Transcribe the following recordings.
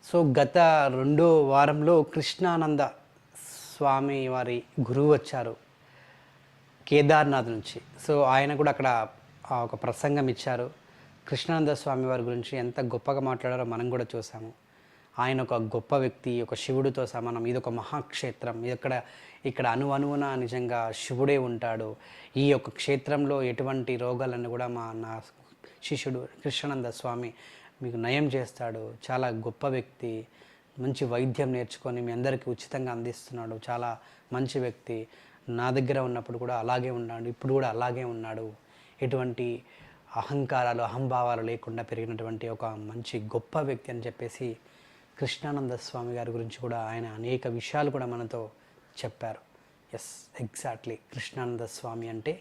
So గత రెండో వారంలో కృష్ణానంద స్వామి వారి గురువు వచ్చారు కేదార్నాథ్ నుంచి. సో ఆయన కూడా అక్కడ ఒక ప్రసంగం ఇచ్చారు. కృష్ణానంద స్వామి వారి గురించి ఎంత గొప్పగా మాట్లాడారో మనం కూడా చూసాము. ఆయన ఒక గొప్ప వ్యక్తి, ఒక శివుడితో సమానం. ఇది ఒక మహాక్షేత్రం. ఇక్కడ అణువణువున నిజంగా శివుడే ఉంటాడు. ఈ యొక్క క్షేత్రంలో ఎటువంటి రోగాలను కూడా నా శిష్యుడు కృష్ణానంద స్వామి మీకు నయం చేస్తాడు. చాలా గొప్ప వ్యక్తి, మంచి వైద్యం నేర్చుకొని మీ అందరికీ ఉచితంగా అందిస్తున్నాడు. చాలా మంచి వ్యక్తి. నా దగ్గర ఉన్నప్పుడు కూడా అలాగే ఉన్నాడు, ఇప్పుడు కూడా అలాగే ఉన్నాడు. ఎటువంటి అహంకారాలు, అహంభావాలు లేకుండా పెరిగినటువంటి ఒక మంచి గొప్ప వ్యక్తి అని చెప్పేసి కృష్ణానంద స్వామి గారి గురించి కూడా ఆయన అనేక విషయాలు కూడా మనతో చెప్పారు. Yes, exactly. కృష్ణానంద స్వామి అంటే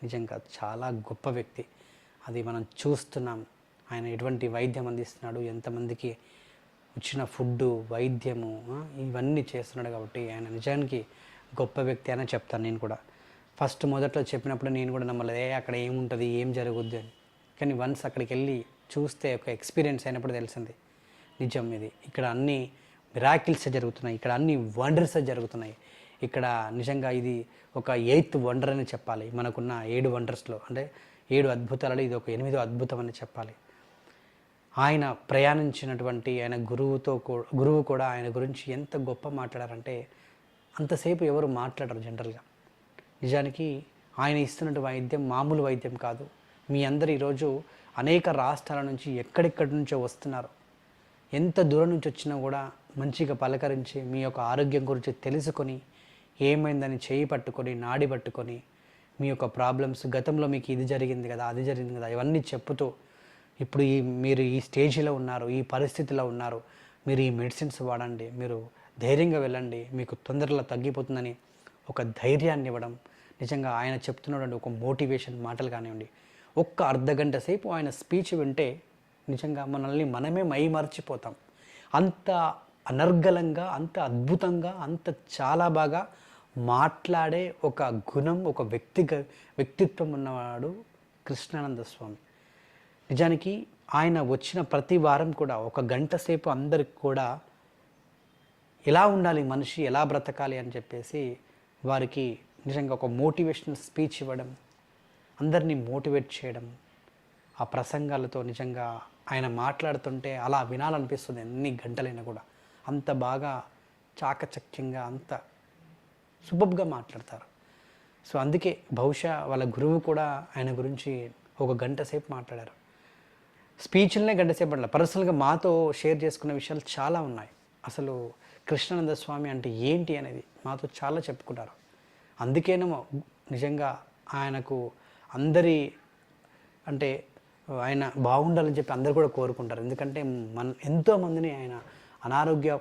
నిజంగా చాలా గొప్ప వ్యక్తి. అది మనం చూస్తున్నాం. ఆయన ఎటువంటి వైద్యం అందిస్తున్నాడు, ఎంతమందికి వచ్చిన ఫుడ్డు, వైద్యము, ఇవన్నీ చేస్తున్నాడు. కాబట్టి ఆయన నిజానికి గొప్ప వ్యక్తి అనే చెప్తాను నేను కూడా. ఫస్ట్ మొదట్లో చెప్పినప్పుడు నేను కూడా నమ్మలేదు, అక్కడ ఏముంటుంది, ఏం జరుగుద్ది అని. కానీ వన్స్ అక్కడికి వెళ్ళి చూస్తే ఒక ఎక్స్పీరియన్స్ అయినప్పుడు తెలిసింది నిజం ఇది. ఇక్కడ అన్ని మిరాకిల్స్ జరుగుతున్నాయి, ఇక్కడ అన్ని వండర్స్ జరుగుతున్నాయి. ఇక్కడ నిజంగా ఇది ఒక 8th వండర్ అని చెప్పాలి. మనకున్న 7 వండర్స్లో, అంటే 7 అద్భుతాలలో ఇది ఒక 8వ అద్భుతం అని చెప్పాలి. ఆయన ప్రయాణించినటువంటి ఆయన గురువు కూడా ఆయన గురించి ఎంత గొప్ప మాట్లాడారంటే అంతసేపు ఎవరు మాట్లాడరు జనరల్గా. నిజానికి ఆయన ఇస్తున్నటువంటి వైద్యం మామూలు వైద్యం కాదు. మీ అందరు ఈరోజు అనేక రాష్ట్రాల నుంచి ఎక్కడెక్కడి నుంచో వస్తున్నారు. ఎంత దూరం నుంచి వచ్చినా కూడా మంచిగా పలకరించి మీ యొక్క ఆరోగ్యం గురించి తెలుసుకొని, ఏమైందని చేయి పట్టుకొని, నాడి పట్టుకొని, మీ యొక్క ప్రాబ్లమ్స్, గతంలో మీకు ఇది జరిగింది కదా, అది జరిగింది కదా, ఇవన్నీ చెప్పుతూ ఇప్పుడు మీరు ఈ స్టేజ్లో ఉన్నారు, ఈ పరిస్థితిలో ఉన్నారు, మీరు ఈ మెడిసిన్స్ వాడండి, మీరు ధైర్యంగా వెళ్ళండి, మీకు తొందరలో తగ్గిపోతుందని ఒక ధైర్యాన్ని ఇవ్వడం. నిజంగా ఆయన చెప్తున్నటువంటి ఒక మోటివేషన్ మాటలు కానివ్వండి, ఒక్క అర్ధగంట సేపు ఆయన స్పీచ్ వింటే నిజంగా మనల్ని మనమే మైమర్చిపోతాం. అంత అనర్గళంగా, అంత అద్భుతంగా, అంత చాలా బాగా మాట్లాడే ఒక గుణం, ఒక వ్యక్తిత్వం ఉన్నవాడు కృష్ణానంద స్వామి. నిజానికి ఆయన వచ్చిన ప్రతి వారం కూడా ఒక గంట సేపు అందరికి కూడా ఎలా ఉండాలి మనిషి, ఎలా బ్రతకాలి అని చెప్పేసి వారికి నిజంగా ఒక మోటివేషనల్ స్పీచ్ ఇవ్వడం, అందరినీ మోటివేట్ చేయడం. ఆ ప్రసంగాలతో నిజంగా ఆయన మాట్లాడుతుంటే అలా వినాలనిపిస్తుంది ఎన్ని గంటలైనా కూడా. అంత బాగా చాకచక్యంగా, అంత సూపర్గా మాట్లాడతారు. సో అందుకే బహుశా వాళ్ళ గురువు కూడా ఆయన గురించి ఒక గంట సేపు మాట్లాడారు. స్పీచ్లనే గంట సేపు మాట్లాడారు. పర్సనల్గా మాతో షేర్ చేసుకున్న విషయాలు చాలా ఉన్నాయి. అసలు కృష్ణానంద స్వామి అంటే ఏంటి అనేది మాతో చాలా చెప్పుకున్నారు. అందుకేనేమో నిజంగా ఆయనకు అందరి అంటే ఆయన బాగుండాలని చెప్పి అందరు కూడా కోరుకుంటారు. ఎందుకంటే ఎంతోమందిని ఆయన అనారోగ్య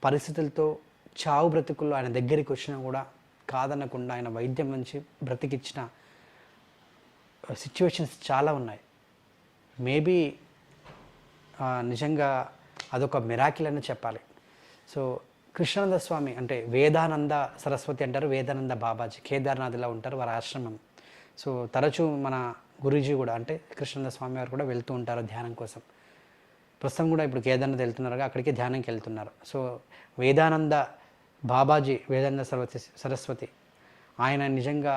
పరిస్థితులతో చావు బ్రతుకుల్లో ఆయన దగ్గరికి వచ్చినా కూడా కాదనకుండా ఆయన వైద్యం నుంచి బ్రతికిచ్చిన సిచ్యువేషన్స్ చాలా ఉన్నాయి. మేబీ నిజంగా అదొక మిరాకిల్ అని చెప్పాలి. సో కృష్ణానంద స్వామి అంటే వేదానంద సరస్వతి అంటారు, వేదానంద బాబాజీ కేదార్నాథ్లో ఉంటారు వారి ఆశ్రమం. సో తరచూ మన గురూజీ కూడా అంటే కృష్ణానంద స్వామి వారు కూడా వెళ్తూ ఉంటారు ధ్యానం కోసం. ప్రస్తుతం కూడా ఇప్పుడు కేదార్నాథ్ వెళ్తున్నారు, అక్కడికి ధ్యానంకి వెళ్తున్నారు. సో వేదానంద బాబాజీ, వేదానంద సరస్వతి ఆయన నిజంగా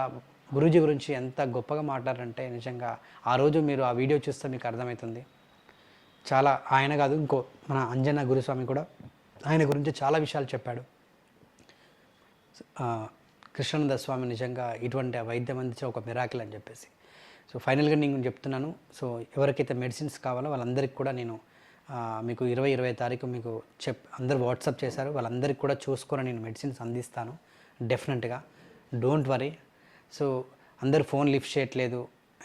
గురూజీ గురించి ఎంత గొప్పగా మాట్లాడారంటే నిజంగా ఆ రోజు మీరు ఆ వీడియో చూస్తే మీకు అర్థమవుతుంది. చాలా ఆయన కాదు, ఇంకో మన అంజనా గురుస్వామి కూడా ఆయన గురించి చాలా విషయాలు చెప్పాడు. కృష్ణానంద స్వామి నిజంగా ఇటువంటి వైద్యం అందించే ఒక మిరాకిల్ అని చెప్పేసి. సో ఫైనల్గా నేను చెప్తున్నాను. సో ఎవరికైతే మెడిసిన్స్ కావాలో వాళ్ళందరికీ కూడా నేను మీకు 20 తారీఖు మీకు అందరు వాట్సాప్ చేశారు, వాళ్ళందరికీ కూడా చూసుకొని నేను మెడిసిన్స్ అందిస్తాను డెఫినెట్గా. Don't worry. సో అందరు ఫోన్ లిఫ్ట్ చేయట్లేదు,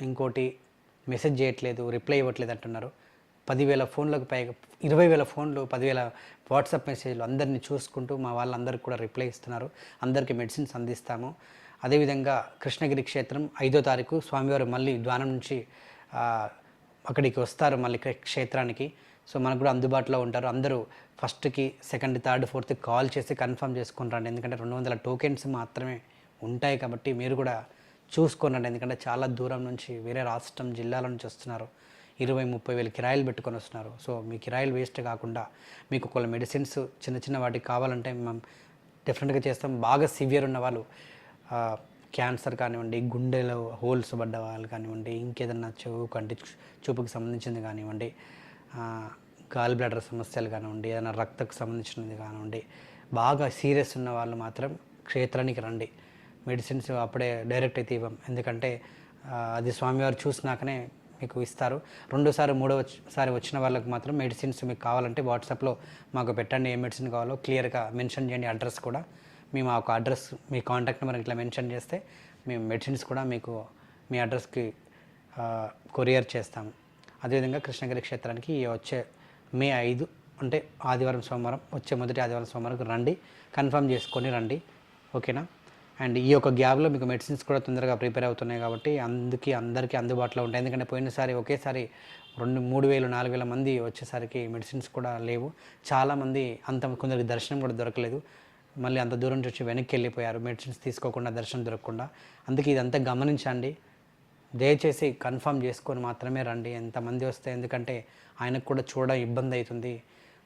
ఇంకోటి మెసేజ్ చేయట్లేదు, రిప్లై ఇవ్వట్లేదు అంటున్నారు. 10,000 ఫోన్లకు పైగా, 20,000 ఫోన్లు, 10,000 వాట్సాప్ మెసేజ్లు అందరినీ చూసుకుంటూ మా వాళ్ళందరికీ కూడా రిప్లై ఇస్తున్నారు. అందరికీ మెడిసిన్స్ అందిస్తాము. అదేవిధంగా కృష్ణగిరి క్షేత్రం 5వ తారీఖు స్వామివారు మళ్ళీ ద్వారం నుంచి అక్కడికి వస్తారు మళ్ళీ క్షేత్రానికి. సో మనకు కూడా అందుబాటులో ఉంటారు. అందరూ 1st, 2nd, 3rd, 4th call చేసి కన్ఫర్మ్ చేసుకుంటారండి. ఎందుకంటే 200 టోకెన్స్ మాత్రమే ఉంటాయి కాబట్టి మీరు కూడా చూసుకోనండి. ఎందుకంటే చాలా దూరం నుంచి వేరే రాష్ట్రం, జిల్లాల నుంచి వస్తున్నారు. 20-30 వేలు కిరాయిలు పెట్టుకొని వస్తున్నారు. సో మీ కిరాయిలు వేస్ట్ కాకుండా మీకు ఒకవేళ మెడిసిన్స్ చిన్న చిన్న వాటికి కావాలంటే మేము డెఫినెట్గా చేస్తాం. బాగా సివియర్ ఉన్న వాళ్ళు క్యాన్సర్ కానివ్వండి, గుండెలో హోల్స్ పడ్డ వాళ్ళు కానివ్వండి, ఇంకేదన్నా చూపుకి సంబంధించింది కానివ్వండి, గాల్ బ్లాడర్ సమస్యలు కానివ్వండి, ఏదైనా రక్తకు సంబంధించినది కానివ్వండి, బాగా సీరియస్ ఉన్న వాళ్ళు మాత్రం క్షేత్రానికి రండి. మెడిసిన్స్ అప్పుడే డైరెక్ట్ అయితే ఇవ్వం, ఎందుకంటే అది స్వామివారు చూసినాకనే మీకు ఇస్తారు. మూడోసారి వచ్చిన వాళ్ళకి మాత్రం మెడిసిన్స్ మీకు కావాలంటే వాట్సాప్లో మాకు పెట్టండి, ఏ మెడిసిన్ కావాలో క్లియర్గా మెన్షన్ చేయండి. అడ్రస్ కూడా మేము ఆ అడ్రస్, మీ కాంటాక్ట్ నెంబర్ ఇట్లా మెన్షన్ చేస్తే మేము మెడిసిన్స్ కూడా మీకు మీ అడ్రస్కి కొరియర్ చేస్తాము. అదేవిధంగా కృష్ణగిరి క్షేత్రానికి వచ్చే మే 5 అంటే ఆదివారం సోమవారం, వచ్చే మొదటి ఆదివారం సోమవారం రండి, కన్ఫర్మ్ చేసుకొని రండి, ఓకేనా. అండ్ ఈ యొక్క గ్యాప్లో మీకు మెడిసిన్స్ కూడా తొందరగా ప్రిపేర్ అవుతున్నాయి కాబట్టి అందరికీ అందుబాటులో ఉంటాయి. ఎందుకంటే పోయినసారి ఒకేసారి 3,000-4,000 మంది వచ్చేసరికి మెడిసిన్స్ కూడా లేవు. చాలామంది కొందరికి దర్శనం కూడా దొరకలేదు, మళ్ళీ అంత దూరం నుంచి వచ్చి వెనక్కి వెళ్ళిపోయారు మెడిసిన్స్ తీసుకోకుండా, దర్శనం దొరకకుండా. అందుకే ఇదంతా గమనించండి, దయచేసి కన్ఫర్మ్ చేసుకొని మాత్రమే రండి. ఎంతమంది వస్తే, ఎందుకంటే ఆయనకు కూడా చూడడం ఇబ్బంది అవుతుంది.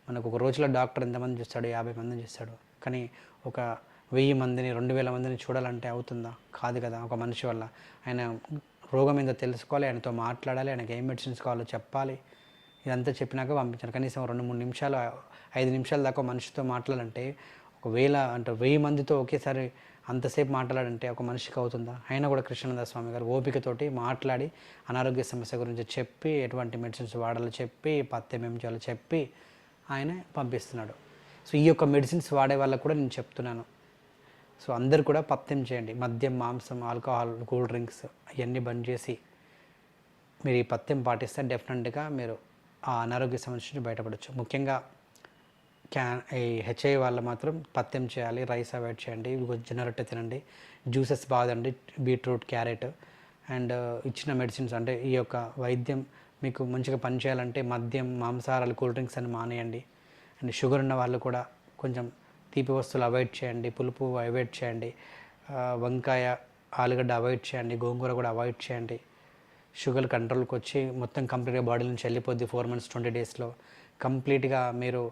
మనకు ఒక రోజులో డాక్టర్ ఎంతమంది చూస్తాడు? 50 మందిని చూస్తాడు. కానీ ఒక 1000 మందిని 2000 మందిని చూడాలంటే అవుతుందా? కాదు కదా. ఒక మనిషి వల్ల ఆయన రోగం ఏందో తెలుసుకోవాలి, ఆయనతో మాట్లాడాలి, ఆయనకి ఏం మెడిసిన్స్ కావాలో చెప్పాలి. ఇదంతా చెప్పినాక పంపించాను. కనీసం 2-3 నిమిషాలు 5 నిమిషాల దాకా మనిషితో మాట్లాడాలంటే, 1000 మందితో ఒకేసారి అంతసేపు మాట్లాడంటే ఒక మనిషికి అవుతుందా? అయినా కూడా కృష్ణానంద స్వామి గారు ఓపికతోటి మాట్లాడి అనారోగ్య సమస్య గురించి చెప్పి, ఎటువంటి మెడిసిన్స్ వాడాలో చెప్పి, పథ్యం ఏం చేయాలో చెప్పి ఆయన పంపిస్తున్నాడు. సో ఈ యొక్క మెడిసిన్స్ వాడే వాళ్ళకు కూడా నేను చెప్తున్నాను. సో అందరు కూడా పథ్యం చేయండి. మద్యం, మాంసం, ఆల్కహాల్, కూల్ డ్రింక్స్ అవన్నీ బంద్ చేసి మీరు ఈ పథ్యం పాటిస్తే డెఫినెట్గా మీరు ఆ అనారోగ్య సమస్య నుంచి బయటపడవచ్చు. ముఖ్యంగా ఈ హెచ్ఐ వాళ్ళు మాత్రం పథ్యం చేయాలి, రైస్ అవాయిడ్ చేయండి, జొన్న రొట్టె తినండి, జ్యూసెస్ బాగా తినండి, బీట్రూట్, క్యారెట్. అండ్ ఇచ్చిన మెడిసిన్స్ అంటే ఈ యొక్క వైద్యం మీకు మంచిగా పనిచేయాలంటే మద్యం, మాంసాహారాలు, కూల్ డ్రింక్స్ అని మానేయండి. అండ్ షుగర్ ఉన్న వాళ్ళు కూడా కొంచెం తీపి వస్తువులు అవాయిడ్ చేయండి, పులుపు అవాయిడ్ చేయండి, వంకాయ, ఆలుగడ్డ అవాయిడ్ చేయండి, గోంగూర కూడా అవాయిడ్ చేయండి. షుగర్ కంట్రోల్కి వచ్చి మొత్తం కంప్లీట్గా బాడీ నుంచి వెళ్ళిపోద్ది 4 months 20 daysలో. కంప్లీట్గా మీరు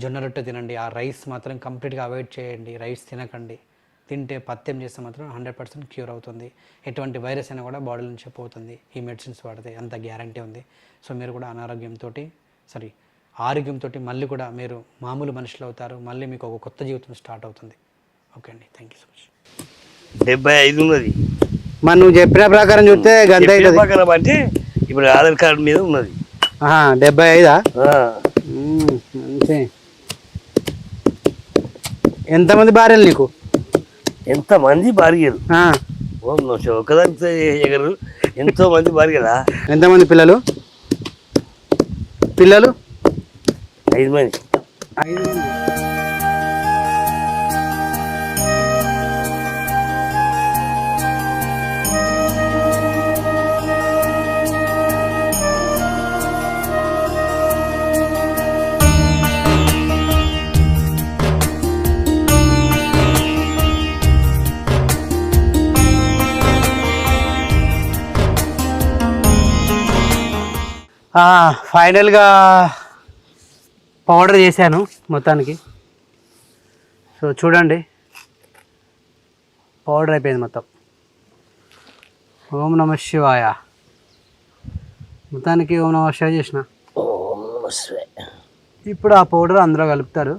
జొన్న రొట్టె తినండి, ఆ రైస్ మాత్రం కంప్లీట్గా అవాయిడ్ చేయండి, రైస్ తినకండి. తింటే పథ్యం చేస్తే మాత్రం 100% క్యూర్ అవుతుంది. ఎటువంటి వైరస్ అయినా కూడా బాడీ నుంచి పోతుంది ఈ మెడిసిన్స్ వాడితే, అంత గ్యారంటీ ఉంది. సో మీరు కూడా ఆరోగ్యంతో మళ్ళీ కూడా మీరు మామూలు మనుషులు అవుతారు, మళ్ళీ మీకు ఒక కొత్త జీవితం స్టార్ట్ అవుతుంది. ఓకే అండి, థ్యాంక్ యూ సో మచ్. 75 ఉన్నది. మరి నువ్వు చెప్పిన ప్రకారం చూస్తే గంట ప్రకారం అంటే ఇప్పుడు ఆధార్ కార్డు మీద ఉన్నది. 75. మంచి. ఎంతమంది భార్యలు నీకు? ఎంతమంది భార్యలు? ఒకదానికి ఎగరు ఎంతో మంది భార్యలా. ఎంతమంది పిల్లలు? 5 మంది. 5 మంది. ఫైనల్గా పౌడర్ చేశాను మొత్తానికి. సో చూడండి, పౌడర్ అయిపోయింది మొత్తం. ఓం నమ శివాయ. మొత్తానికి ఓం నమ శివాయ చేసిన. ఇప్పుడు ఆ పౌడర్ అందులో కలుపుతారు.